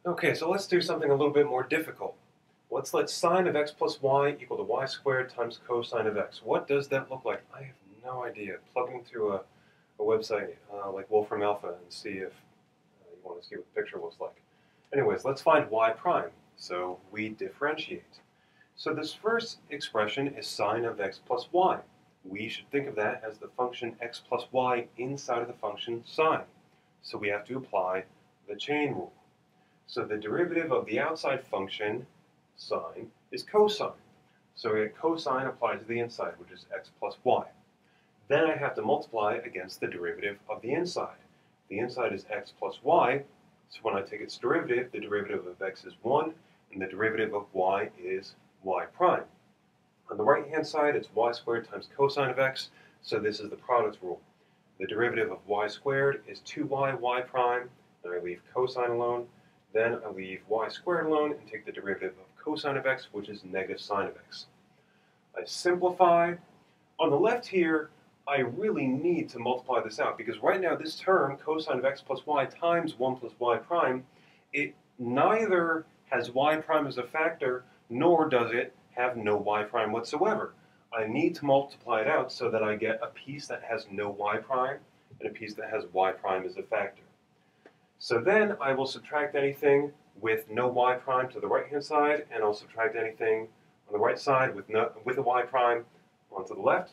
Okay, so let's do something a little bit more difficult. Let's let sine of x plus y equal to y squared times cosine of x. What does that look like? I have no idea. Plug into a website like Wolfram Alpha and see if you want to see what the picture looks like. Anyways, let's find y prime. So we differentiate. So this first expression is sine of x plus y. We should think of that as the function x plus y inside of the function sine. So we have to apply the chain rule. So the derivative of the outside function, sine, is cosine. So we get cosine applied to the inside, which is x plus y. Then I have to multiply against the derivative of the inside. The inside is x plus y, so when I take its derivative, the derivative of x is 1, and the derivative of y is y prime. On the right-hand side, it's y squared times cosine of x, so this is the product rule. The derivative of y squared is 2y y prime, and I leave cosine alone. Then I leave y squared alone and take the derivative of cosine of x, which is negative sine of x. I simplify. On the left here, I really need to multiply this out because right now this term, cosine of x plus y times 1 plus y prime, it neither has y prime as a factor, nor does it have no y prime whatsoever. I need to multiply it out so that I get a piece that has no y prime and a piece that has y prime as a factor. So then I will subtract anything with no y prime to the right-hand side, and I'll subtract anything on the right side with a y prime onto the left.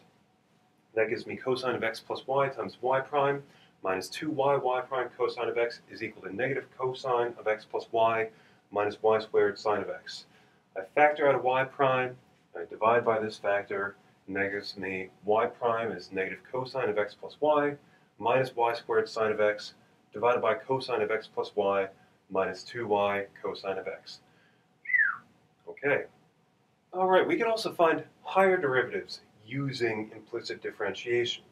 That gives me cosine of x plus y times y prime minus 2y y prime cosine of x is equal to negative cosine of x plus y minus y squared sine of x. I factor out a y prime, I divide by this factor, and that gives me y prime is negative cosine of x plus y minus y squared sine of x divided by cosine of x plus y minus 2y cosine of x. Okay. All right, we can also find higher derivatives using implicit differentiation.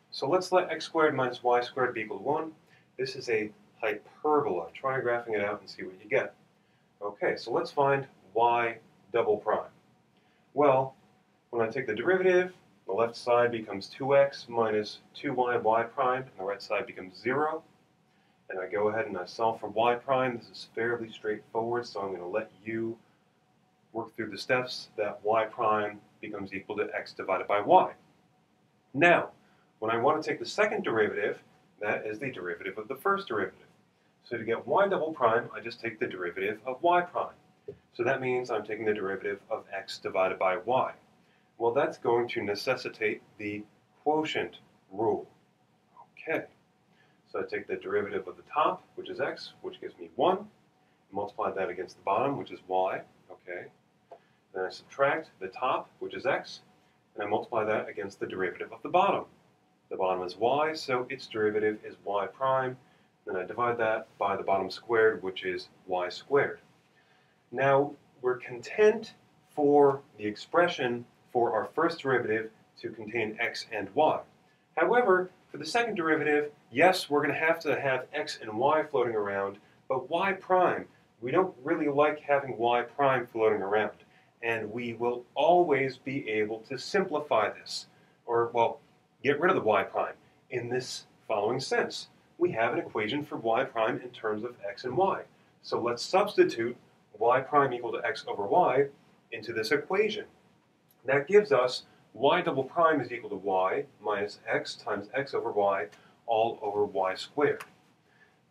So let's let x squared minus y squared be equal to 1. This is a hyperbola. Try graphing it out and see what you get. Okay, so let's find y double prime. Well, when I take the derivative, the left side becomes 2x minus 2y y prime, and the right side becomes 0. And I go ahead and I solve for y prime. This is fairly straightforward, so I'm going to let you work through the steps that y prime becomes equal to x divided by y. Now, when I want to take the second derivative, that is the derivative of the first derivative. So to get y double prime, I just take the derivative of y prime. So that means I'm taking the derivative of x divided by y. Well, that's going to necessitate the quotient rule. Okay. So I take the derivative of the top, which is x, which gives me 1. Multiply that against the bottom, which is y. Okay. Then I subtract the top, which is x, and I multiply that against the derivative of the bottom. The bottom is y, so its derivative is y prime. Then I divide that by the bottom squared, which is y squared. Now, we're content for the expression for our first derivative to contain x and y. However, for the second derivative, yes, we're going to have x and y floating around, but y prime, we don't really like having y prime floating around. And we will always be able to simplify this, or, well, get rid of the y prime in this following sense. We have an equation for y prime in terms of x and y. So let's substitute y prime equal to x over y into this equation. That gives us y double prime is equal to y minus x times x over y all over y squared.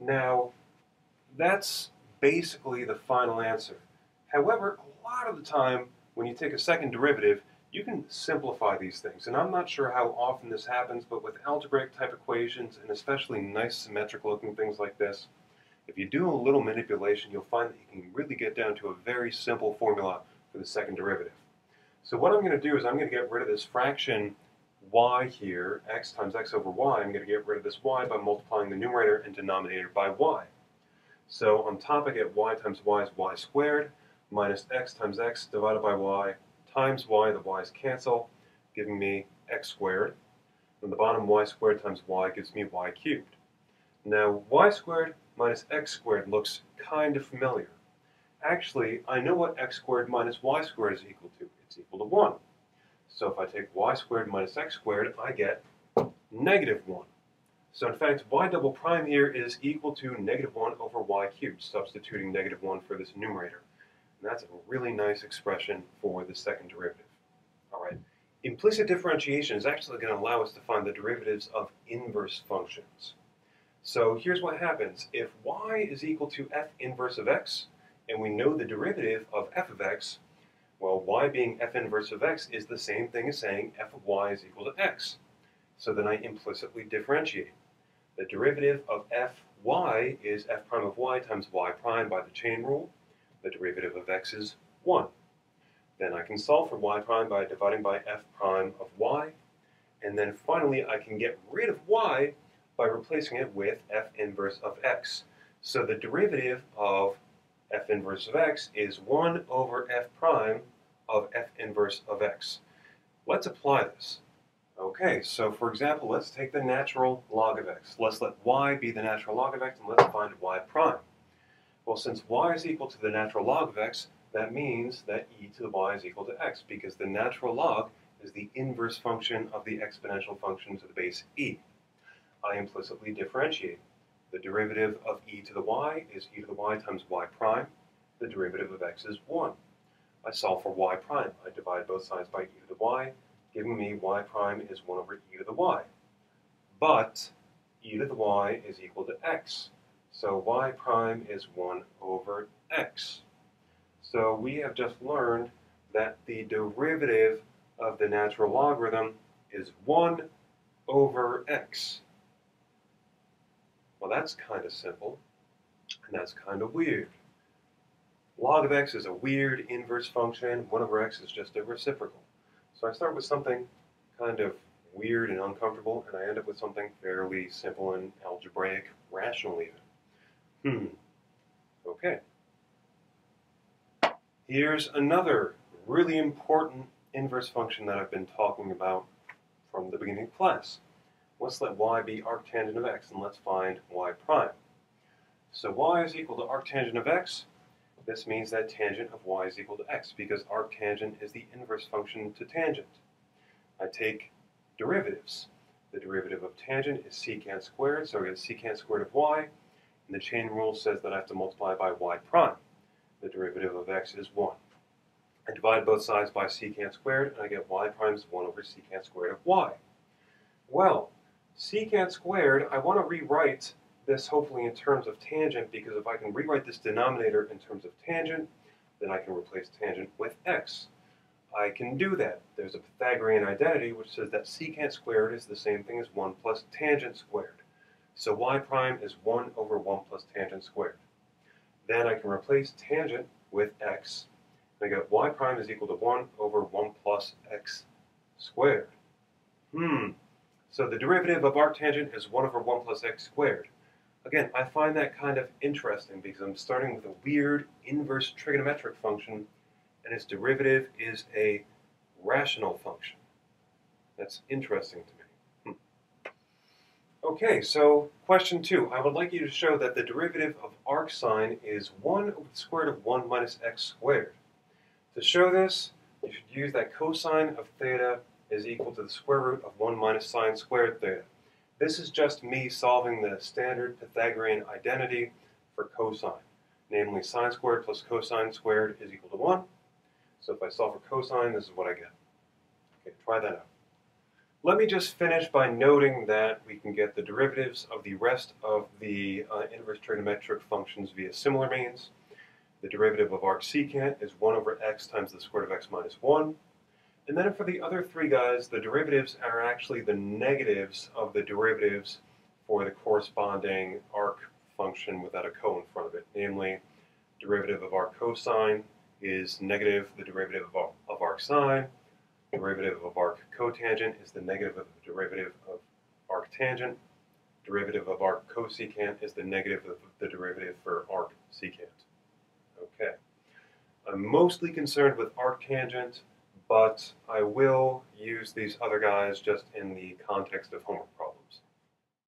Now, that's basically the final answer. However, a lot of the time, when you take a second derivative, you can simplify these things. And I'm not sure how often this happens, but with algebraic type equations, and especially nice symmetrical looking things like this, if you do a little manipulation, you'll find that you can really get down to a very simple formula for the second derivative. So what I'm going to do is I'm going to get rid of this fraction y here, x times x over y. I'm going to get rid of this y by multiplying the numerator and denominator by y. So on top I get y times y is y squared, minus x times x divided by y times y, the y's cancel, giving me x squared. And the bottom y squared times y gives me y cubed. Now y squared minus x squared looks kind of familiar. Actually, I know what x squared minus y squared is equal to. It's equal to 1. So if I take y squared minus x squared, I get negative 1. So in fact, y double prime here is equal to -1 over y cubed, substituting -1 for this numerator. And that's a really nice expression for the second derivative. All right. Implicit differentiation is actually going to allow us to find the derivatives of inverse functions. So here's what happens. If y is equal to f inverse of x, and we know the derivative of f of x, well, y being f inverse of x is the same thing as saying f of y is equal to x. So then I implicitly differentiate. The derivative of fy is f prime of y times y prime by the chain rule. The derivative of x is 1. Then I can solve for y prime by dividing by f prime of y. And then finally, I can get rid of y by replacing it with f inverse of x. So the derivative of f inverse of x is 1 over f prime of f inverse of x. Let's apply this. Okay, so for example, let's take the natural log of x. Let's let y be the natural log of x, and let's find y prime. Well, since y is equal to the natural log of x, that means that e to the y is equal to x, because the natural log is the inverse function of the exponential function to the base e. I implicitly differentiate. The derivative of e to the y is e to the y times y prime. The derivative of x is 1. I solve for y prime. I divide both sides by e to the y, giving me y prime is 1 over e to the y. But e to the y is equal to x. So y prime is 1 over x. So we have just learned that the derivative of the natural logarithm is 1 over x. Well, that's kind of simple, and that's kind of weird. Log of x is a weird inverse function. 1 over x is just a reciprocal. So I start with something kind of weird and uncomfortable, and I end up with something fairly simple and algebraic, rational even. Okay. Here's another really important inverse function that I've been talking about from the beginning of class. Let's let y be arctangent of x, and let's find y prime. So y is equal to arctangent of x. This means that tangent of y is equal to x, because arctangent is the inverse function to tangent. I take derivatives. The derivative of tangent is secant squared, so I get secant squared of y, and the chain rule says that I have to multiply by y prime. The derivative of x is 1. I divide both sides by secant squared, and I get y prime is 1 over secant squared of y. Well, secant squared, I want to rewrite this hopefully in terms of tangent, because if I can rewrite this denominator in terms of tangent, then I can replace tangent with x. I can do that. There's a Pythagorean identity which says that secant squared is the same thing as 1 plus tangent squared. So y prime is 1 over 1 plus tangent squared. Then I can replace tangent with x, and I get y prime is equal to 1 over 1 plus x squared. So the derivative of arctangent is 1 over 1 plus x squared. Again, I find that kind of interesting because I'm starting with a weird inverse trigonometric function, and its derivative is a rational function. That's interesting to me. Okay, so question 2. I would like you to show that the derivative of arc sine is 1 over the square root of 1 minus x squared. To show this, you should use that cosine of theta is equal to the square root of 1 minus sine squared theta. This is just me solving the standard Pythagorean identity for cosine, namely sine squared plus cosine squared is equal to 1. So if I solve for cosine, this is what I get. Okay, try that out. Let me just finish by noting that we can get the derivatives of the rest of the inverse trigonometric functions via similar means. The derivative of arc secant is 1 over x times the square root of x minus 1. And then for the other three guys, the derivatives are actually the negatives of the derivatives for the corresponding arc function without a co in front of it. Namely, derivative of arc cosine is negative the derivative of arc sine. Derivative of arc cotangent is the negative of the derivative of arc tangent. Derivative of arc cosecant is the negative of the derivative for arc secant. Okay. I'm mostly concerned with arctangent, but I will use these other guys just in the context of homework problems.